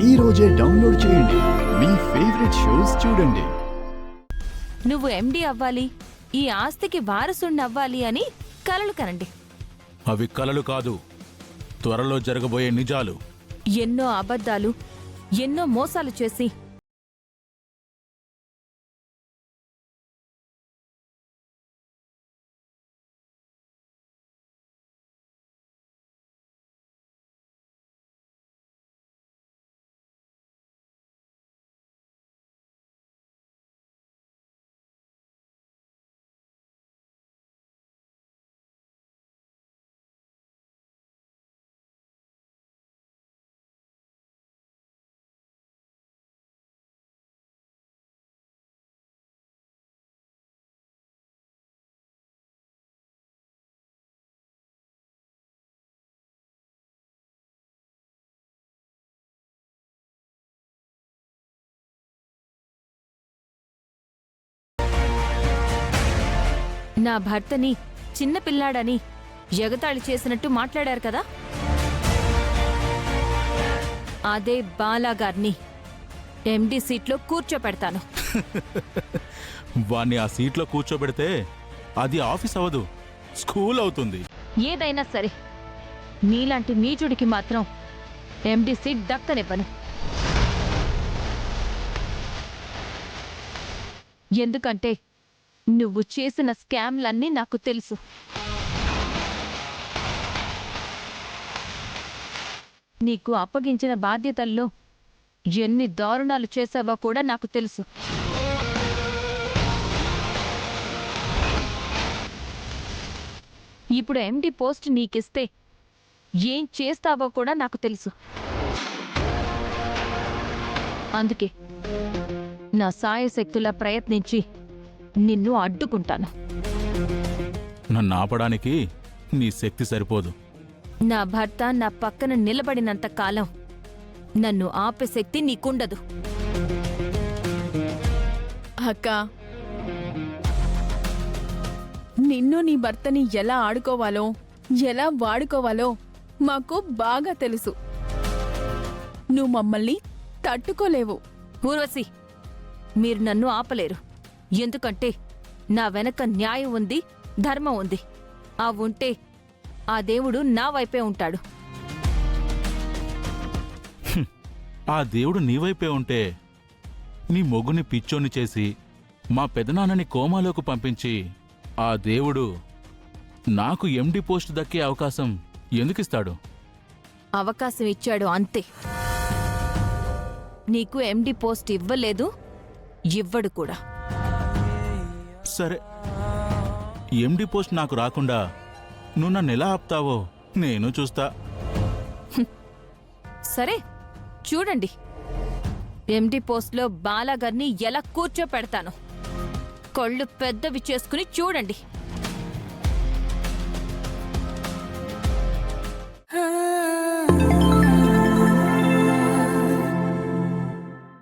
ఈ రోజే డౌన్లోడ్ చేయండి. మీ ఫేవరెట్ షోస్ చూడండి. నువ్వు ఎండి అవ్వాలి, ఈ ఆస్తికి వారసుణ్ణి అవ్వాలి అని కలలు కనండి. అవి కలలు కాదు, త్వరలో జరగబోయే నిజాలు. ఎన్నో అబద్ధాలు, ఎన్నో మోసాలు చేసి నా భర్తని చిన్నపిల్లాడని ఎగతాళి చేసినట్టు మాట్లాడారు కదా, అదే బాలాగారిని ఎండి సీట్లో కూర్చోపెడతాను. వాణ్ణి ఆ సీట్లో కూర్చోబెడితే అది ఆఫీస్ అవ్వదు, స్కూల్ అవుతుంది. ఏదైనా సరే నీలాంటి నీచుడికి మాత్రం ఎండి సీట్ దక్కనివ్వను. ఎందుకంటే నువ్వు చేసిన స్కామ్లన్నీ నాకు తెలుసు. నీకు అప్పగించిన బాధ్యతల్లో ఎన్ని దారుణాలు చేశావో కూడా నాకు తెలుసు. ఇప్పుడు ఎండి పోస్ట్ నీకిస్తే ఏం చేస్తావో కూడా నాకు తెలుసు. అందుకే నా సాయశక్తులా ప్రయత్నించి నిన్ను అడ్డుకుంటాను. నన్ను ఆపడానికి నీ శక్తి సరిపోదు. నా భర్త నా పక్కన నిలబడినంత కాలం నన్ను ఆపే శక్తి నీకుండదు. అక్క, నిన్ను నీ భర్తని ఎలా ఆడుకోవాలో, ఎలా వాడుకోవాలో మాకు బాగా తెలుసు. నువ్వు మమ్మల్ని తట్టుకోలేవు. ఊర్వశి, మీరు నన్ను ఆపలేరు. ఎందుకంటే నా వెనక న్యాయం ఉంది, ధర్మం ఉంది. ఆ ఉంటే ఆ దేవుడు నా వైపే ఉంటాడు. ఆ దేవుడు నీ వైపే ఉంటే నీ మొగ్గుని పిచ్చోని చేసి మా పెదనాన్నని కోమాలోకి పంపించి ఆ దేవుడు నాకు ఎండి పోస్ట్ దక్కే అవకాశం ఎందుకిస్తాడు? అవకాశం ఇచ్చాడు అంతే. నీకు ఎండి పోస్ట్ ఇవ్వలేదు, ఇవ్వడు కూడా. సరే, ఎండి పోస్ట్ నాకు రాకుండా నువ్వు నన్ను ఎలా ఆపుతావో నేను చూస్తా. సరే చూడండి, ఎండి పోస్ట్లో బాలాగారిని ఎలా కూర్చోపెడతాను. కళ్ళు పెద్దవి చేసుకుని చూడండి.